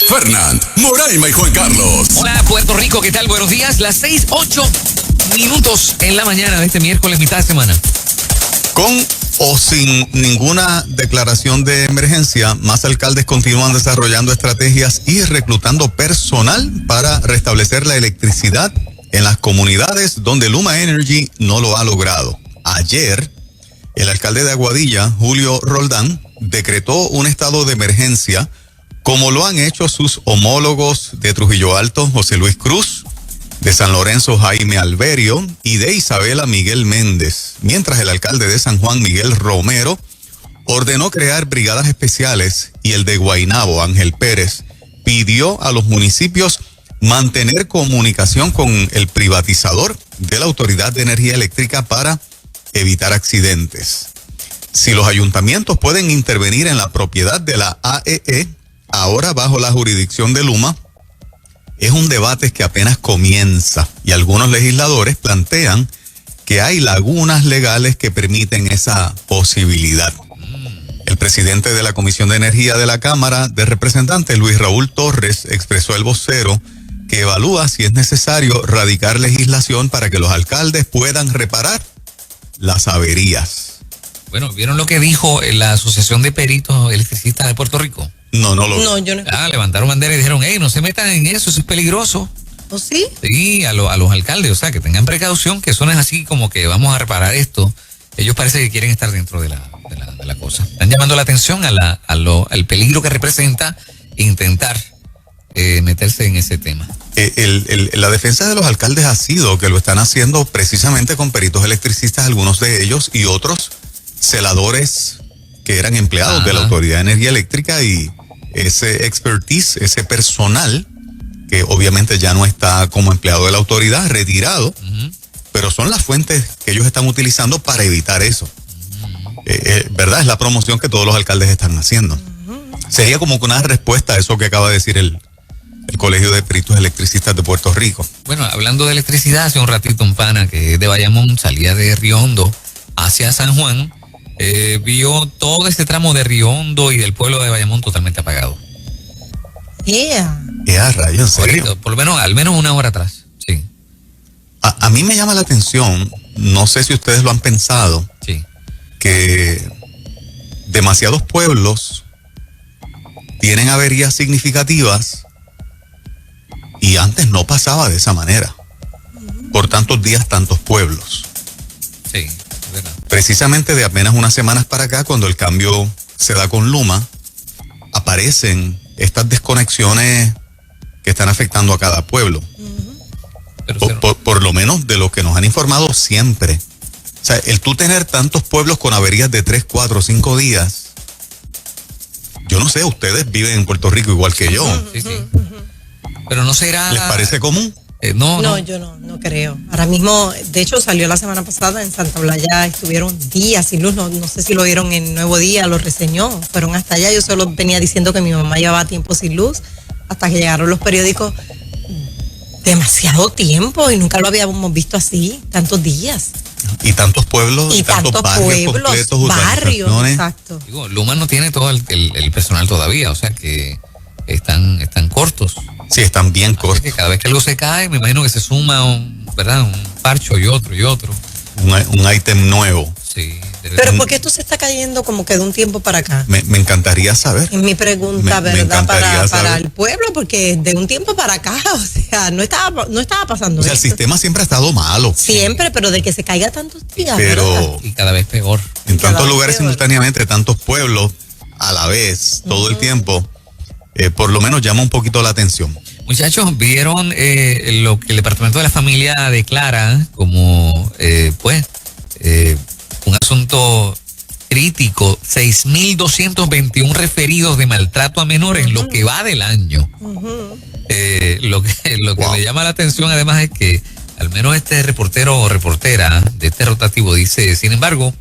Fernand, Moraima y Juan Carlos. Hola, Puerto Rico, ¿qué tal? Buenos días. Las 6:08 en la mañana de este miércoles, mitad de semana. Con o sin ninguna declaración de emergencia, más alcaldes continúan desarrollando estrategias y reclutando personal para restablecer la electricidad en las comunidades donde Luma Energy no lo ha logrado. Ayer, el alcalde de Aguadilla, Julio Roldán, decretó un estado de emergencia, como lo han hecho sus homólogos de Trujillo Alto, José Luis Cruz, de San Lorenzo, Jaime Alberio, y de Isabela, Miguel Méndez, mientras el alcalde de San Juan, Miguel Romero, ordenó crear brigadas especiales, y el de Guaynabo, Ángel Pérez, pidió a los municipios mantener comunicación con el privatizador de la Autoridad de Energía Eléctrica para evitar accidentes. Si los ayuntamientos pueden intervenir en la propiedad de la AEE, ahora bajo la jurisdicción de Luma, es un debate que apenas comienza y algunos legisladores plantean que hay lagunas legales que permiten esa posibilidad. El presidente de la Comisión de Energía de la Cámara de Representantes, Luis Raúl Torres, expresó al vocero que evalúa si es necesario radicar legislación para que los alcaldes puedan reparar las averías. Bueno, ¿vieron lo que dijo la Asociación de Peritos Electricistas de Puerto Rico? No lo vi. No, yo no. Levantaron bandera y dijeron, no se metan en eso es peligroso. ¿O sí? Sí, a los alcaldes, o sea, que tengan precaución, que eso no es así como que vamos a reparar esto. Ellos parece que quieren estar dentro de la cosa. Están llamando la atención al peligro que representa intentar meterse en ese tema. La defensa de los alcaldes ha sido que lo están haciendo precisamente con peritos electricistas, algunos de ellos, y otros celadores que eran empleados de la Autoridad de Energía Eléctrica, y ese expertise, ese personal, que obviamente ya no está como empleado de la autoridad, retirado, pero son las fuentes que ellos están utilizando para evitar eso. ¿Verdad? Es la promoción que todos los alcaldes están haciendo. Sería como una respuesta a eso que acaba de decir el Colegio de Peritos Electricistas de Puerto Rico. Bueno, hablando de electricidad, hace un ratito un pana que es de Bayamón, salía de Río Hondo hacia San Juan, vio todo ese tramo de Río Hondo y del pueblo de Bayamón totalmente apagado. Rayo, ¿en serio? Por lo menos, al menos una hora atrás, sí. A mí me llama la atención, no sé si ustedes lo han pensado, sí, que demasiados pueblos tienen averías significativas y antes no pasaba de esa manera. Por tantos días, tantos pueblos. Sí, es verdad. Precisamente de apenas unas semanas para acá, cuando el cambio se da con Luma, aparecen estas desconexiones que están afectando a cada pueblo. Por lo menos de lo que nos han informado siempre. O sea, el tú tener tantos pueblos con averías de 3, 4, 5 días, yo no sé, ustedes viven en Puerto Rico igual que yo. Sí. Pero no será... ¿Les parece común? No, yo no creo. Ahora mismo, de hecho, salió la semana pasada en Santa Blaya, estuvieron días sin luz, no sé si lo vieron en Nuevo Día, lo reseñó, fueron hasta allá. Yo solo venía diciendo que mi mamá llevaba tiempo sin luz, hasta que llegaron los periódicos. Demasiado tiempo, y nunca lo habíamos visto así, tantos días. Y tantos pueblos, y tantos barrios pueblos, completos, barrios, exacto. Digo, Luma no tiene todo el personal todavía, o sea que están cortos. Sí, están bien cortos. Que cada vez que algo se cae, me imagino que se suma un parcho y otro. Un ítem nuevo. Sí. Pero ¿por qué esto se está cayendo como que de un tiempo para acá? Me encantaría saber. Es mi pregunta, ¿verdad? Para el pueblo, porque de un tiempo para acá, o sea, no estaba pasando. O sea, esto. El sistema siempre ha estado malo. Siempre, pero de que se caiga tantos días. Pero ¿verdad? Y cada vez peor. En tantos lugares simultáneamente, tantos pueblos a la vez, todo el tiempo, por lo menos llama un poquito la atención. Muchachos, vieron lo que el Departamento de la Familia declara como, un asunto crítico: 6.221 referidos de maltrato a menores en lo que va del año. Lo que me llama la atención además es que al menos este reportero o reportera de este rotativo dice, sin embargo,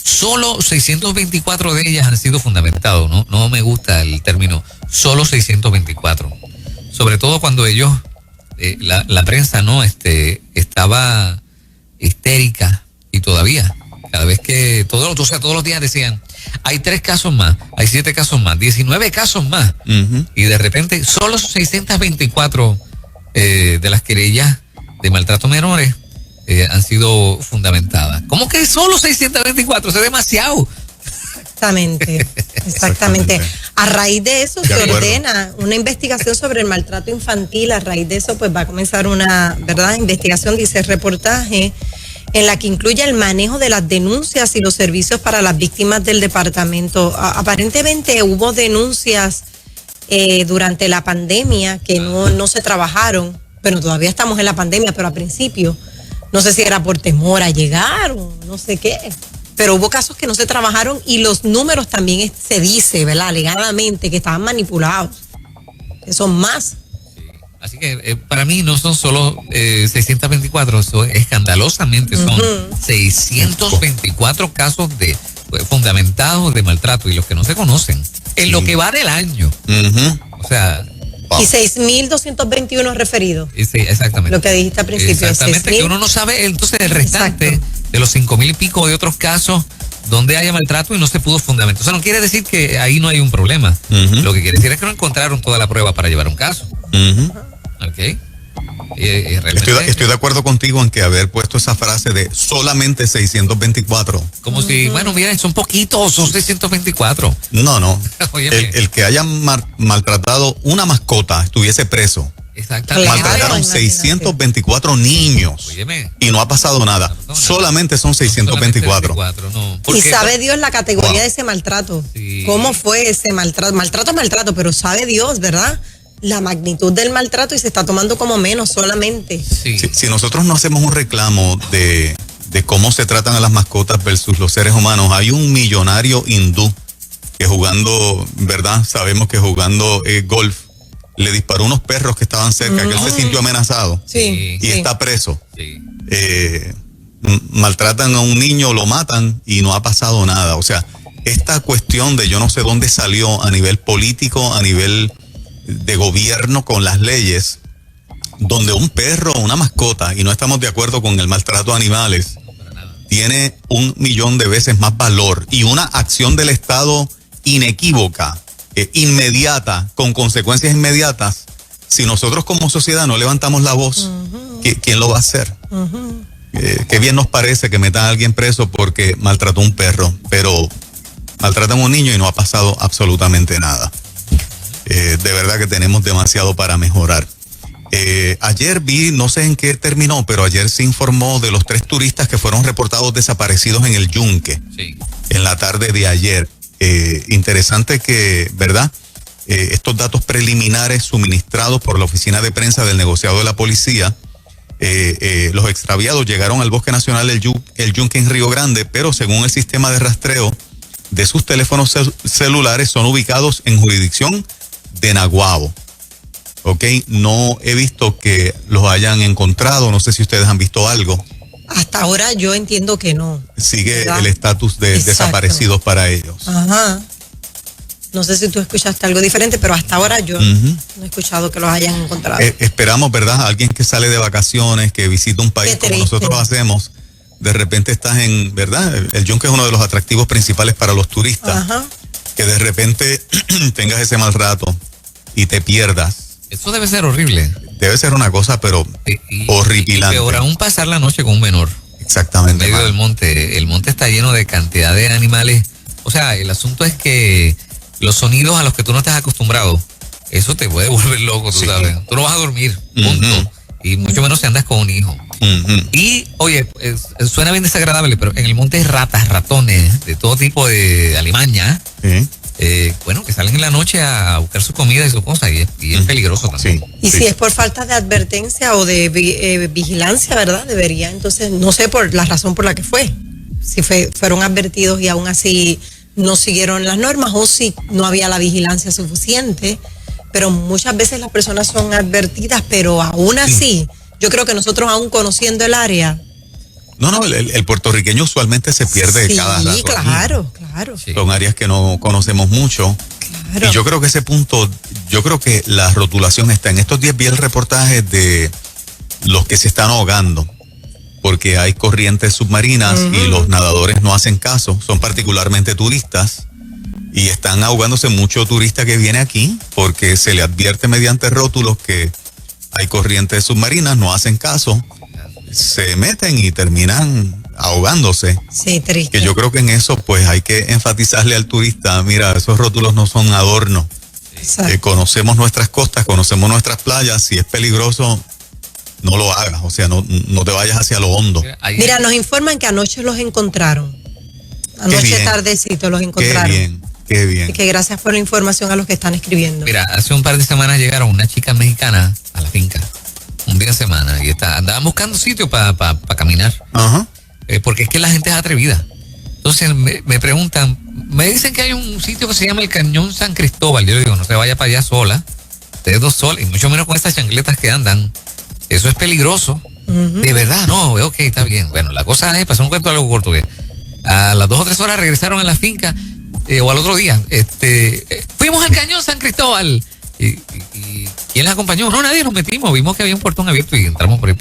solo 624 de ellas han sido fundamentados. No me gusta el término solo 624. Sobre todo cuando ellos, la prensa estaba histérica, y todavía, cada vez que, todos los días decían, hay 3 casos más, hay 7 casos más, 19 casos más. Y de repente solo 624 de las querellas de maltrato a menores han sido fundamentadas. ¿Cómo que solo 624? Eso es demasiado. Exactamente. A raíz de eso se ordena una investigación sobre el maltrato infantil. A raíz de eso pues va a comenzar una, ¿verdad?, investigación, dice el reportaje, en la que incluye el manejo de las denuncias y los servicios para las víctimas del departamento. Aparentemente hubo denuncias durante la pandemia que no se trabajaron, pero todavía estamos en la pandemia, pero al principio no sé si era por temor a llegar o no sé qué. Pero hubo casos que no se trabajaron y los números también se dice, ¿verdad?, alegadamente, que estaban manipulados, que son más. Sí. Así que para mí no son solo 624, escandalosamente son 624 casos de fundamentados de maltrato y los que no se conocen en lo que va del año. O sea... Y 6.221 referidos. Sí, exactamente. Lo que dijiste al principio. Exactamente, que uno no sabe entonces el restante. Exacto. De los 5,000 y pico de otros casos donde haya maltrato y no se pudo fundamentar. O sea, no quiere decir que ahí no hay un problema. Lo que quiere decir es que no encontraron toda la prueba para llevar un caso. Ok. Estoy de acuerdo contigo en que haber puesto esa frase de solamente 624. Como si, bueno, miren, son poquitos, son 624. No. el que haya maltratado una mascota estuviese preso. Exactamente. Maltrataron 624 niños. Óyeme. Y no ha pasado nada. Solamente son 624. No. Y sabe Dios la categoría de ese maltrato. Sí. ¿Cómo fue ese maltrato? Maltrato, pero sabe Dios, ¿verdad?, la magnitud del maltrato, y se está tomando como menos solamente. Sí. Si nosotros no hacemos un reclamo de cómo se tratan a las mascotas versus los seres humanos, hay un millonario hindú que jugando, ¿verdad?, sabemos que jugando golf, le disparó unos perros que estaban cerca, que él se sintió amenazado y está preso. Sí. Maltratan a un niño, lo matan y no ha pasado nada. O sea, esta cuestión de yo no sé dónde salió a nivel político, a nivel de gobierno con las leyes, donde un perro, una mascota, y no estamos de acuerdo con el maltrato a animales, tiene 1,000,000 de veces más valor, y una acción del Estado inequívoca, inmediata, con consecuencias inmediatas. Si nosotros como sociedad no levantamos la voz, ¿quién lo va a hacer? Qué bien nos parece que metan a alguien preso porque maltrató a un perro, pero maltratan a un niño y no ha pasado absolutamente nada. De verdad que tenemos demasiado para mejorar. Ayer vi, no sé en qué terminó, pero ayer se informó de los 3 turistas que fueron reportados desaparecidos en el Yunque, en la tarde de ayer. Interesante que, ¿verdad?, estos datos preliminares suministrados por la oficina de prensa del negociado de la policía, los extraviados llegaron al Bosque Nacional El Yunque en Río Grande, pero según el sistema de rastreo de sus teléfonos celulares son ubicados en jurisdicción de Naguabo. Ok, no he visto que los hayan encontrado, no sé si ustedes han visto algo. Hasta ahora yo entiendo que no. Sigue, ¿verdad?, el estatus de desaparecidos para ellos. Ajá. No sé si tú escuchaste algo diferente, pero hasta ahora yo no he escuchado que los hayan encontrado. Esperamos, ¿verdad?, alguien que sale de vacaciones, que visita un país como nosotros hacemos, de repente estás en, ¿verdad?, el Yunque es uno de los atractivos principales para los turistas. Que de repente tengas ese mal rato y te pierdas. Eso debe ser horrible. Debe ser una cosa, pero horripilante. Y peor aún pasar la noche con un menor. Exactamente. En medio del monte. El monte está lleno de cantidad de animales. O sea, el asunto es que los sonidos a los que tú no estás acostumbrado, eso te puede volver loco, tú sabes. Tú no vas a dormir, punto. Y mucho menos si andas con un hijo. Y, oye, suena bien desagradable, pero en el monte hay ratas, ratones, de todo tipo de alimaña. Bueno, que salen en la noche a buscar su comida y su cosa, y es peligroso también. Y si es por falta de advertencia o de vigilancia, ¿verdad? Debería, entonces, no sé por la razón por la que fue. Si fueron advertidos y aún así no siguieron las normas, o si no había la vigilancia suficiente. Pero muchas veces las personas son advertidas, pero aún así, yo creo que nosotros, aún conociendo el área... No, el puertorriqueño usualmente se pierde cada rato. Sí, claro. Son áreas que no conocemos mucho. Claro. Y yo creo que ese punto, yo creo que la rotulación está. En estos días vi el reportaje de los que se están ahogando, porque hay corrientes submarinas y los nadadores no hacen caso, son particularmente turistas. Y están ahogándose mucho turista que viene aquí porque se le advierte mediante rótulos que hay corrientes submarinas, no hacen caso, se meten y terminan ahogándose. Sí, triste. Que yo creo que en eso pues hay que enfatizarle al turista, mira, esos rótulos no son adorno. Conocemos nuestras costas, conocemos nuestras playas, si es peligroso, no lo hagas, o sea, no te vayas hacia lo hondo. Mira, nos informan que anoche los encontraron. Anoche tardecito los encontraron. Qué bien. Y que gracias por la información a los que están escribiendo. Mira, hace un par de semanas llegaron unas chicas mexicanas a la finca, un día de semana, y andaban buscando sitio para caminar. Ajá. Porque es que la gente es atrevida. Entonces me preguntan, me dicen que hay un sitio que se llama el Cañón San Cristóbal. Yo le digo, no se vaya para allá sola, ustedes dos solas, y mucho menos con estas chancletas que andan. Eso es peligroso. De verdad, no, ok, está bien. Bueno, la cosa es, pasó un cuento algo corto, que a las 2 o 3 horas regresaron a la finca, o al otro día, fuimos al Cañón San Cristóbal. ¿Y quién les acompañó? No, nadie, nos metimos, vimos que había un portón abierto y entramos por ahí.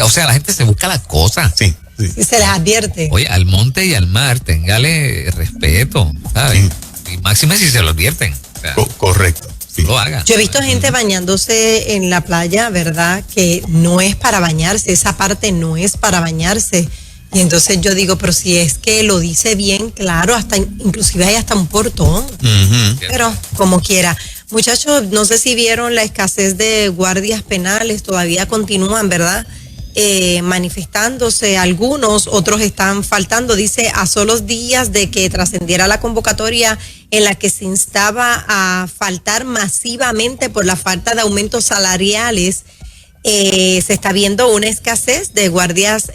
O sea, la gente se busca las cosas. Sí. Y se les advierte. Oye, al monte y al mar, téngale respeto, ¿sabes? Sí. Y máxime si se lo advierten. O sea, correcto. Sí. Lo haga. Yo he visto gente bañándose en la playa, ¿verdad? Que no es para bañarse, esa parte no es para bañarse. Y entonces yo digo, pero si es que lo dice bien, claro, hasta inclusive hay hasta un portón. Pero como quiera. Muchachos, no sé si vieron la escasez de guardias penales, todavía continúan, ¿verdad? Manifestándose algunos, otros están faltando. Dice, a solos días de que trascendiera la convocatoria en la que se instaba a faltar masivamente por la falta de aumentos salariales, se está viendo una escasez de guardias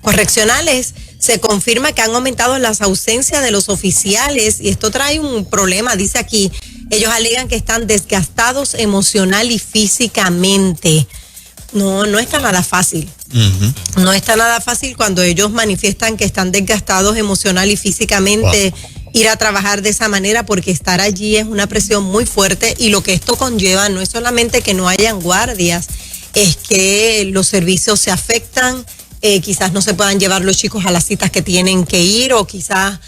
correccionales. Se confirma que han aumentado las ausencias de los oficiales y esto trae un problema. Dice aquí, ellos alegan que están desgastados emocional y físicamente. No está nada fácil. No está nada fácil cuando ellos manifiestan que están desgastados emocional y físicamente. Ir a trabajar de esa manera, porque estar allí es una presión muy fuerte, y lo que esto conlleva no es solamente que no hayan guardias, es que los servicios se afectan, quizás no se puedan llevar los chicos a las citas que tienen que ir, o quizás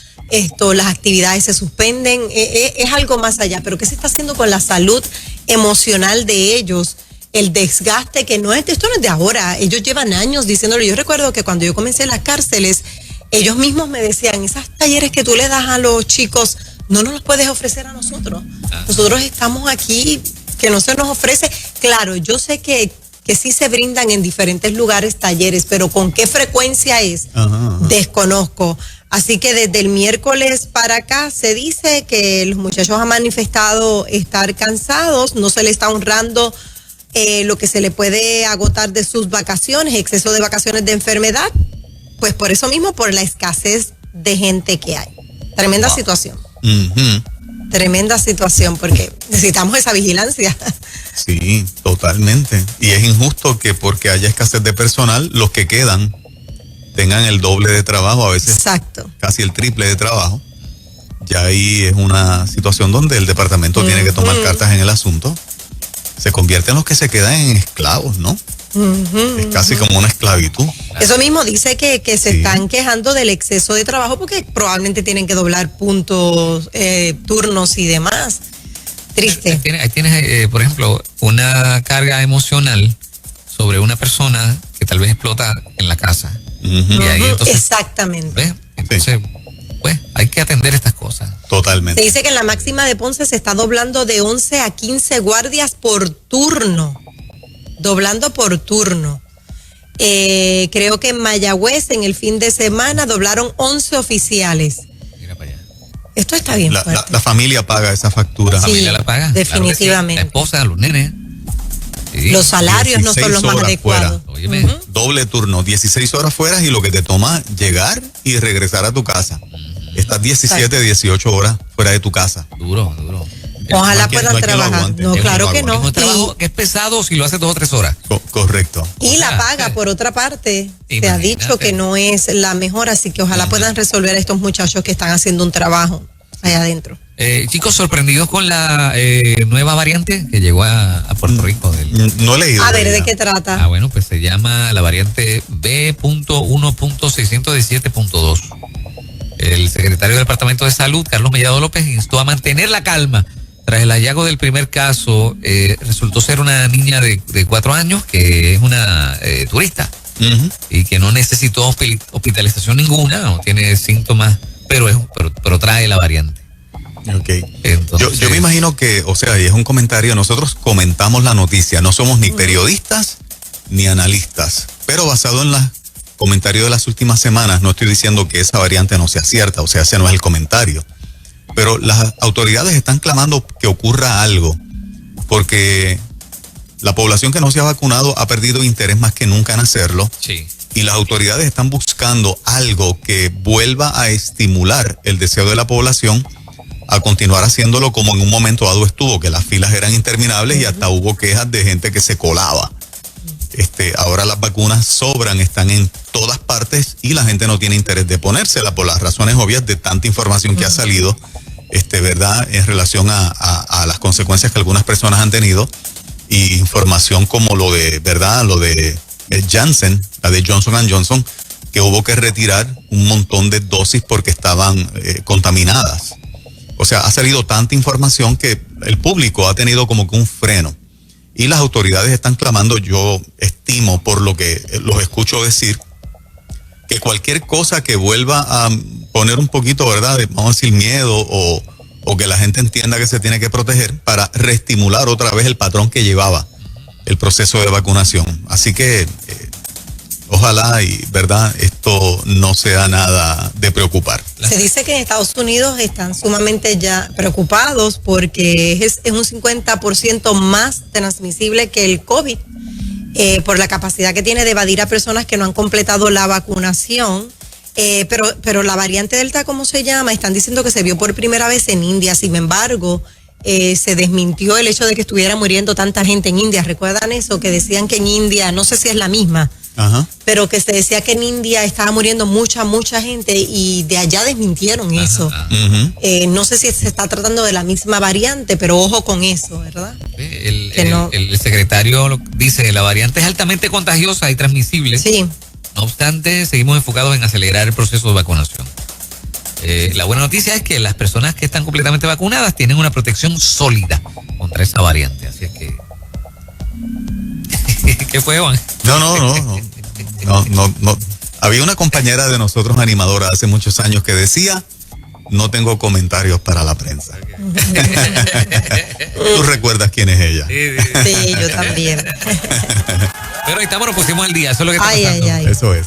las actividades se suspenden. Es algo más allá. Pero ¿qué se está haciendo con la salud emocional de ellos? El desgaste que esto no es de ahora, ellos llevan años diciéndolo. Yo recuerdo que cuando yo comencé en las cárceles, ellos mismos me decían, esos talleres que tú le das a los chicos, no nos los puedes ofrecer a nosotros. Nosotros estamos aquí, que no se nos ofrece. Claro, yo sé que sí se brindan en diferentes lugares talleres, pero con qué frecuencia es, desconozco. Así que desde el miércoles para acá se dice que los muchachos han manifestado estar cansados, no se les está honrando lo que se le puede agotar de sus vacaciones, exceso de vacaciones de enfermedad, pues por eso mismo, por la escasez de gente que hay. Tremenda situación. Tremenda situación, porque necesitamos esa vigilancia. Sí, totalmente. Y es injusto que porque haya escasez de personal, los que quedan tengan el doble de trabajo, a veces casi el triple de trabajo. Ya ahí es una situación donde el departamento tiene que tomar cartas en el asunto. Se convierten los que se quedan en esclavos, ¿no? Es casi como una esclavitud. Eso mismo dice que se están quejando del exceso de trabajo, porque probablemente tienen que doblar puntos, turnos y demás. Triste. Ahí tienes, por ejemplo, una carga emocional sobre una persona que tal vez explota en la casa. Y ahí entonces, exactamente. ¿ves? Entonces, pues hay que atender estas cosas. Totalmente. Se dice que en la máxima de Ponce se está doblando de 11 a 15 guardias por turno. Doblando por turno. Creo que en Mayagüez en el fin de semana doblaron 11 oficiales. Mira para allá. Esto está bien fuerte. La familia paga esa factura. La familia la paga. Definitivamente. Claro, la esposa, los nenes. Sí. Los salarios no son los más adecuados. Doble turno, 16 horas fuera y lo que te toma llegar y regresar a tu casa. Estás 17, 18 horas fuera de tu casa. Duro. Ojalá puedan trabajar. No, claro que no. Es un trabajo que es pesado si lo hace 2 o 3 horas. Correcto. Y la paga, por otra parte, se ha dicho que no es la mejor, así que ojalá puedan resolver a estos muchachos que están haciendo un trabajo allá adentro. Chicos, sorprendidos con la nueva variante que llegó a Puerto Rico. No he leído. A ver, ¿de qué trata? Bueno, pues se llama la variante B.1.617.2. El secretario del Departamento de Salud, Carlos Mellado López, instó a mantener la calma tras el hallazgo del primer caso. Resultó ser una niña de 4 años que es una turista y que no necesitó hospitalización ninguna, no tiene síntomas, pero trae la variante. Okay. Entonces, yo me imagino que, o sea, y es un comentario, nosotros comentamos la noticia, no somos ni periodistas ni analistas, pero basado en los comentarios de las últimas semanas, no estoy diciendo que esa variante no sea cierta, o sea, ese no es el comentario, pero las autoridades están clamando que ocurra algo, porque la población que no se ha vacunado ha perdido interés más que nunca en hacerlo. Sí. Y las autoridades están buscando algo que vuelva a estimular el deseo de la población a continuar haciéndolo como en un momento dado estuvo, que las filas eran interminables y hasta hubo quejas de gente que se colaba. Ahora las vacunas sobran, están en todas partes y la gente no tiene interés de ponérsela por las razones obvias de tanta información que ha salido, ¿verdad? En relación a las consecuencias que algunas personas han tenido, y información como lo de Janssen, la de Johnson & Johnson, que hubo que retirar un montón de dosis porque estaban contaminadas. O sea, ha salido tanta información que el público ha tenido como que un freno. Y las autoridades están clamando, yo estimo por lo que los escucho decir, que cualquier cosa que vuelva a poner un poquito, ¿verdad?, vamos a decir, miedo o que la gente entienda que se tiene que proteger para reestimular otra vez el patrón que llevaba el proceso de vacunación. Así que ojalá y, ¿verdad?, esto no sea nada de preocupar. Se dice que en Estados Unidos están sumamente ya preocupados porque es un 50% más transmisible que el COVID, por la capacidad que tiene de evadir a personas que no han completado la vacunación. Pero la variante Delta, ¿cómo se llama? Están diciendo que se vio por primera vez en India. Sin embargo, se desmintió el hecho de que estuviera muriendo tanta gente en India. ¿Recuerdan eso? Que decían que en India, no sé si es la misma, pero que se decía que en India estaba muriendo mucha gente y de allá desmintieron eso. No sé si se está tratando de la misma variante, pero ojo con eso, ¿verdad? El secretario dice, la variante es altamente contagiosa y transmisible. Sí. No obstante, seguimos enfocados en acelerar el proceso de vacunación. La buena noticia es que las personas que están completamente vacunadas tienen una protección sólida contra esa variante. Así es que... ¿Qué fue, Juan? No. Había una compañera de nosotros, animadora, hace muchos años, que decía, no tengo comentarios para la prensa. ¿Tú recuerdas quién es ella? Sí, yo también. Pero ahí estamos, nos pusimos al día, eso es lo que está pasando. Ay. Eso es.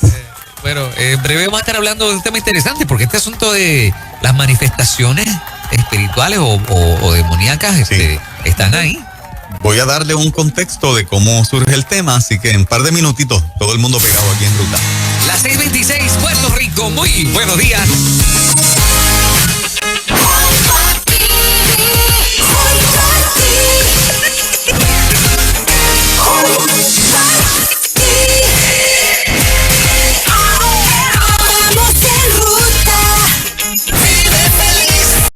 Bueno, en breve vamos a estar hablando de un tema interesante, porque este asunto de las manifestaciones espirituales o demoníacas están ahí. Voy a darle un contexto de cómo surge el tema, así que en un par de minutitos, todo el mundo pegado aquí en ruta. Las 6:26, Puerto Rico, muy buenos días.